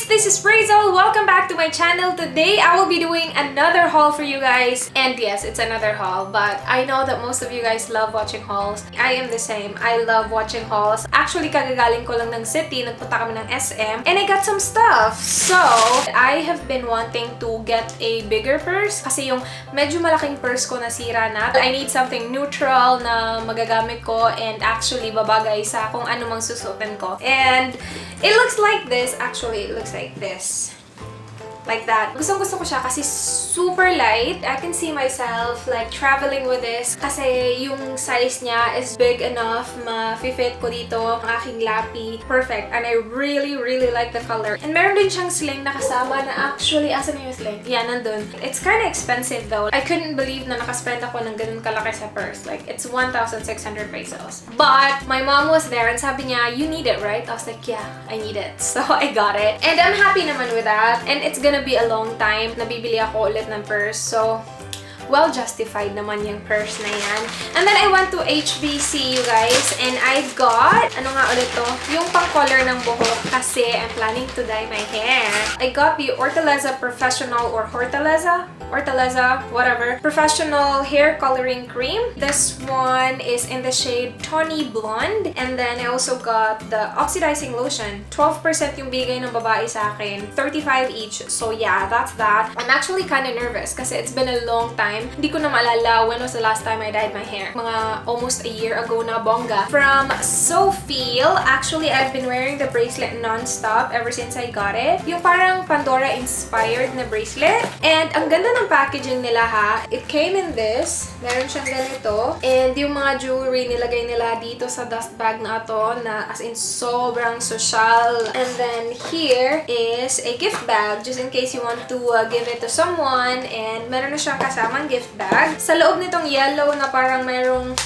This is rhaze. Welcome back to my channel. Today I will be doing another haul for you guys. And yes, it's another haul, but I know that most of you guys love watching hauls. I am the same. I love watching hauls. Actually, kagagaling ko lang ng city. Nagpunta kami ng SM and I got some stuff. So, I have been wanting to get a bigger purse kasi yung medyo malaking purse ko nasira na. I need something neutral na magagamit ko and actually babagay sa kung ano mang susuotin ko. And it looks like this. Actually, it looks like this. Like that. Gustong-gusto ko siya kasi super light. I can see myself like traveling with this kasi yung size niya is big enough. Ma-fit ko dito ang aking lapi. Perfect. And I really like the color. And meron din siyang sling na kasama na actually, asan na yung sling? Yeah, nandun. It's kind of expensive though. I couldn't believe na nakaspend ako ng ganun kalaki sa purse. Like, it's 1,600 pesos. But, my mom was there and sabi niya, you need it, right? I was like, yeah, I need it. So, I got it. And I'm happy naman with that. And it's gonna be a long time na bibili ako ulit ng purse. So, well justified naman yung purse na yan. And then I went to HBC, you guys, and I got, ano nga ulit to? Yung pang-color ng buhok kasi I'm planning to dye my hair. I got the Hortaleza Professional or Hortaleza, whatever, Professional Hair Coloring Cream. This one is in the shade Tawny Blonde. And then I also got the Oxidizing Lotion. 12% yung bigay ng babae sa akin. 35 each. So yeah, that's that. I'm actually kind of nervous kasi it's been a long time. Hindi ko na maalala when was the last time I dyed my hair. Mga almost a year ago na, bongga. From Soufeel. Actually, I've been wearing the bracelet non-stop ever since I got it. Yung parang Pandora-inspired na bracelet. And ang ganda ng packaging nila ha. It came in this. Meron siyang ganito. And yung mga jewelry nilagay nila dito sa dust bag na ito na as in sobrang social. And then here is a gift bag just in case you want to give it to someone. And meron na siyang kasamang gift bag. Sa loob nitong yellow na parang merong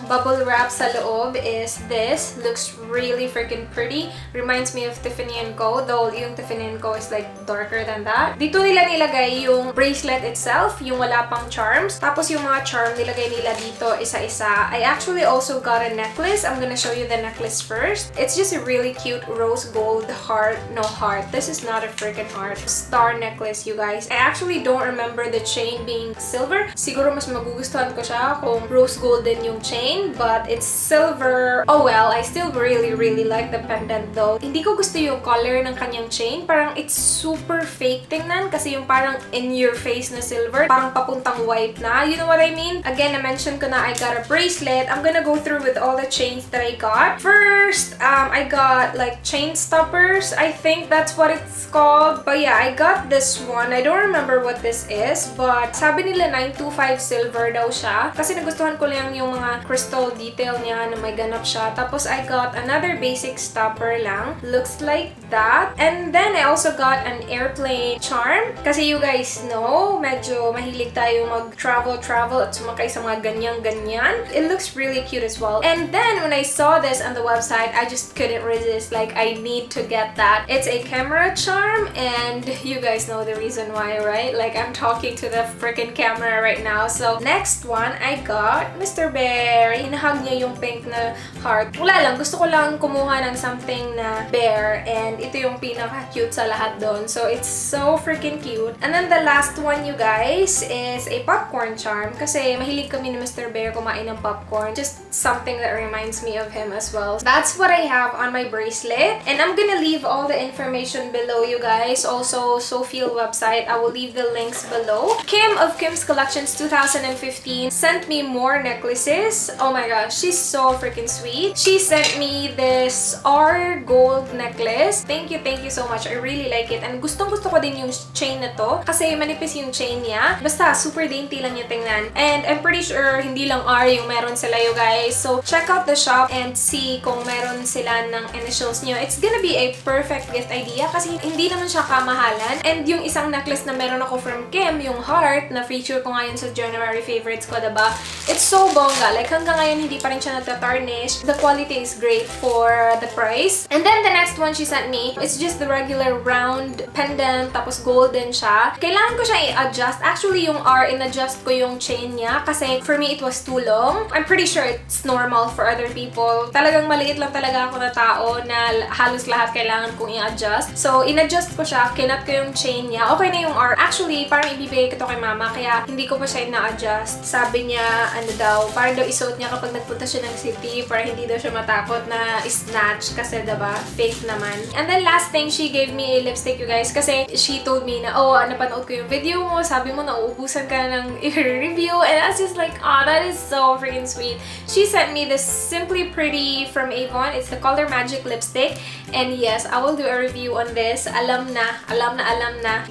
bubble wrap sa loob is this. Looks really freaking pretty. Reminds me of Tiffany & Co. Though yung Tiffany & Co. is like darker than that. Dito nila nilagay yung bracelet itself, yung wala pang charms. Tapos yung mga charm nilagay nila dito isa-isa. I actually also got a necklace. I'm gonna show you the necklace first. It's just a really cute rose gold heart. No heart. This is not a freaking heart. Star necklace, you guys. I actually don't remember the chain being silver. Siguro mas magugustuhan ko siya kung rose gold din yung chain, but it's silver. Oh well, I still really like the pendant though. Hindi ko gusto yung color ng kanyang chain. Parang it's super fake tingnan kasi yung parang in your face na silver. Parang papuntang white na. You know what I mean? Again, I-mention ko na I got a bracelet. I'm gonna go through with all the chains that I got. First, I got like chain stoppers. I think that's what it's called. But yeah, I got this one. I don't remember what this is, but sabi nila 925 silver daw siya. Kasi nagustuhan ko lang yung mga crystal detail niya na may ganap siya. Tapos I got another basic stopper lang. Looks like that. And then I also got an airplane charm. Kasi you guys know, medyo mahilig tayo mag-travel at sumakay sa mga ganyan-ganyan. It looks really cute as well. And then when I saw this on the website, I just couldn't resist. Like, I need to get that. It's a camera charm and you guys know the reason why, right? Like, I'm talking to the freaking camera right now. So, next one, I got Mr. Bear. Hinahag niya yung pink na heart. Wala lang. Gusto ko lang kumuha ng something na bear. And ito yung pinaka-cute sa lahat doon. So, it's so freaking cute. And then the last one, you guys, is a popcorn charm. Kasi mahilig kami ni Mr. Bear kumain ng popcorn. Just something that reminds me of him as well. That's what I have on my bracelet. And I'm gonna leave all the information below, you guys. Also, Soufeel website. I will leave the links below. Kim of Kim's Collections 2015 sent me more necklaces. Oh my gosh, she's so freaking sweet. She sent me this R gold necklace. Thank you so much. I really like it. And gustong-gusto ko din yung chain na to kasi manipis yung chain niya. Basta, super dainty lang yung tingnan. And I'm pretty sure hindi lang R yung meron sila, you guys. So, check out the shop and see kung meron sila ng initials nyo. It's gonna be a perfect gift idea kasi hindi naman siya kamahalan. And yung isang necklace na meron ako from Kim, yung heart, na feature ko ngayon sa January favorites ko, diba? It's so bongga. bongga. Like, hanggang ngayon, hindi pa rin siya nagta-tarnish. The quality is great for the price. And then, the next one she sent me, it's just the regular round pendant, tapos golden siya. Kailangan ko siya i-adjust. Actually, yung R, in-adjust ko yung chain niya kasi for me, it was too long. I'm pretty sure it's normal for other people. Talagang maliit lang talaga ako na tao na halos lahat kailangan kong i-adjust. So, in-adjust ko siya, kinat ko yung chain niya. Okay na yung R. Actually, parang ibibigay ko to kay mama, kaya hindi ko pa siya na-adjust. Sabi niya, ano daw, parang daw isuot niya kapag nagpunta siya ng city para hindi daw siya matakot na snatch kasi diba, fake naman. And then last thing, she gave me a lipstick, you guys, kasi she told me na, oh, napanood ko yung video mo, sabi mo na uubusan ka ng i-review, and I was just like, oh, that is so freaking sweet. She sent me this Simply Pretty from Avon. It's the Color Magic lipstick, and yes, I will do a review on this. Alam na.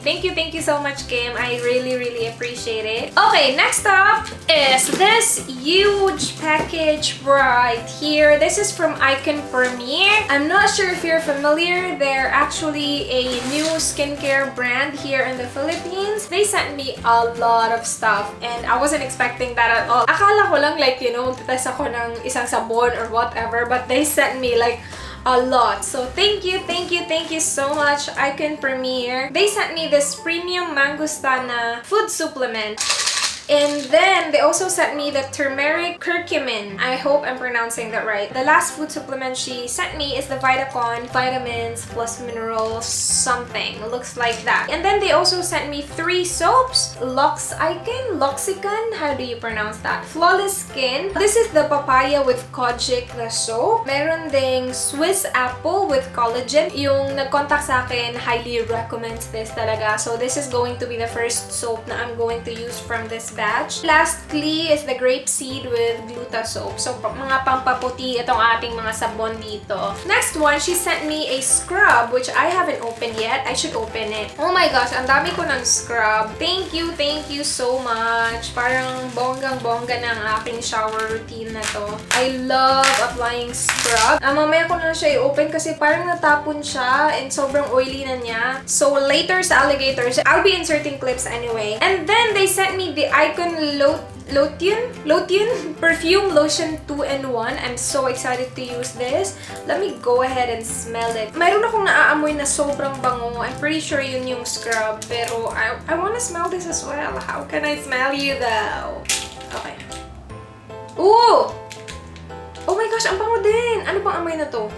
Thank you so much, Kim. I really appreciate it. Okay, next up is this huge package right here. This is from Icon Premier. I'm not sure if you're familiar. They're actually a new skincare brand here in the Philippines. They sent me a lot of stuff and I wasn't expecting that at all. Akala ko lang like, you know, test ako ng isang sabon or whatever, but they sent me like a lot. So thank you so much, Icon Premier. They sent me this premium Mangostana food supplement. And then, they also sent me the Turmeric Curcumin. I hope I'm pronouncing that right. The last food supplement she sent me is the Vitacon Vitamins plus Minerals something. Looks like that. And then, they also sent me 3 soaps. Luxicon? How do you pronounce that? Flawless Skin. This is the Papaya with Kojic na soap. Meron ding Swiss Apple with Collagen. Yung nag-contact sa akin highly recommends this talaga. So, this is going to be the first soap na I'm going to use from this batch. Lastly is the Grapeseed with Gluta soap. So, mga pampaputi itong ating mga sabon dito. Next one, she sent me a scrub, which I haven't opened yet. I should open it. Oh my gosh, ang dami ko ng scrub. Thank you so much. Parang bonggang-bongga na ang aking shower routine na to. I love applying scrub. Mamaya ko na siya i-open kasi parang natapon siya and sobrang oily na niya. So, later sa alligators, I'll be inserting clips anyway. And then, they sent me the IconLotiune Perfume Lotion 2-in-1. I'm so excited to use this. Let me go ahead and smell it. Mayroon akong naaamoy na sobrang bango. I'm pretty sure yun yung scrub. Pero I wanna smell this as well. How can I smell you though? Okay. Ooh! Oh my gosh, ang bango din! Ano bang amoy na to?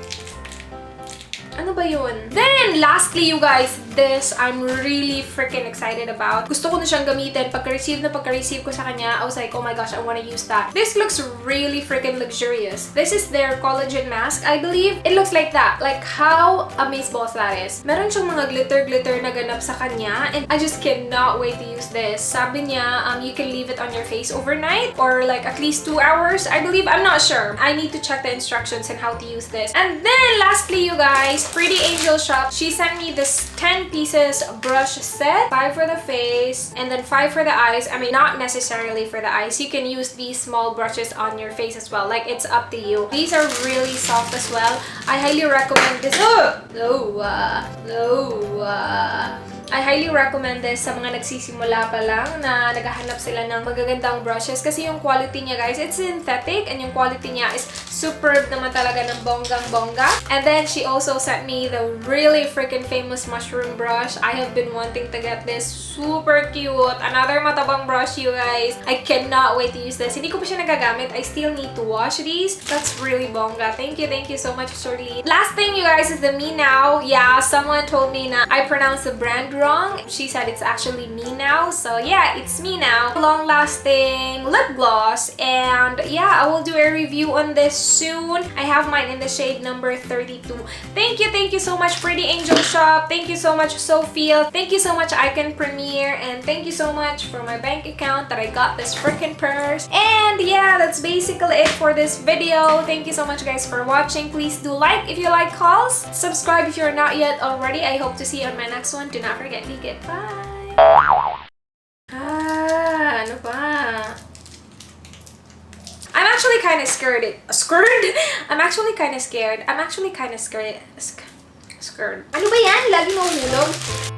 Ano ba yun? Then, lastly, you guys, this I'm really freaking excited about. Gusto ko na siyang gamitin. Pagka-receive ko sa kanya, I was like, oh my gosh, I wanna use that. This looks really freaking luxurious. This is their Collagen Mask. I believe it looks like that. Like, how amazeballs that is. Meron siyang mga glitter na ganap sa kanya, and I just cannot wait to use this. Sabi niya, you can leave it on your face overnight, or like at least 2 hours, I believe. I'm not sure. I need to check the instructions on how to use this. And then, lastly, you guys, Prettyangelshoppe, she sent me this 10 pieces brush set, 5 for the face, and then 5 for the eyes. I mean, not necessarily for the eyes. You can use these small brushes on your face as well. Like, it's up to you. These are really soft as well. I highly recommend this. I highly recommend this sa mga nagsisimula pa lang na naghahanap sila ng magagandang brushes kasi yung quality niya, guys, it's synthetic and yung quality niya is superb naman talaga ng bonggang-bongga. And then, she also sent me the really freaking famous mushroom brush. I have been wanting to get this. Super cute. Another matabang brush, you guys. I cannot wait to use this. Hindi ko pa siya nagagamit. I still need to wash these. That's really bongga. Thank you so much, Shirley. Last thing, you guys, is the Me Now. Yeah, someone told me na I pronounced the brand wrong. She said it's actually Me Now. So yeah, it's Me Now. Long-lasting lip gloss. And yeah, I will do a review on this soon. I have mine in the shade number 32. Thank you so much, Prettyangelshoppe. Thank you so much, Soufeel. Thank you so much, Icon Premier. And thank you so much for my bank account that I got this freaking purse. And yeah, that's basically it for this video. Thank you so much, guys, for watching. Please do like if you like hauls. Subscribe if you're not yet already. I hope to see you on my next one. Do not forget, leak it. Bye! Ano ba? I'm actually kind of scared. I'm actually kind of scared. Scared. Ano ba yan? Lagi nahulog.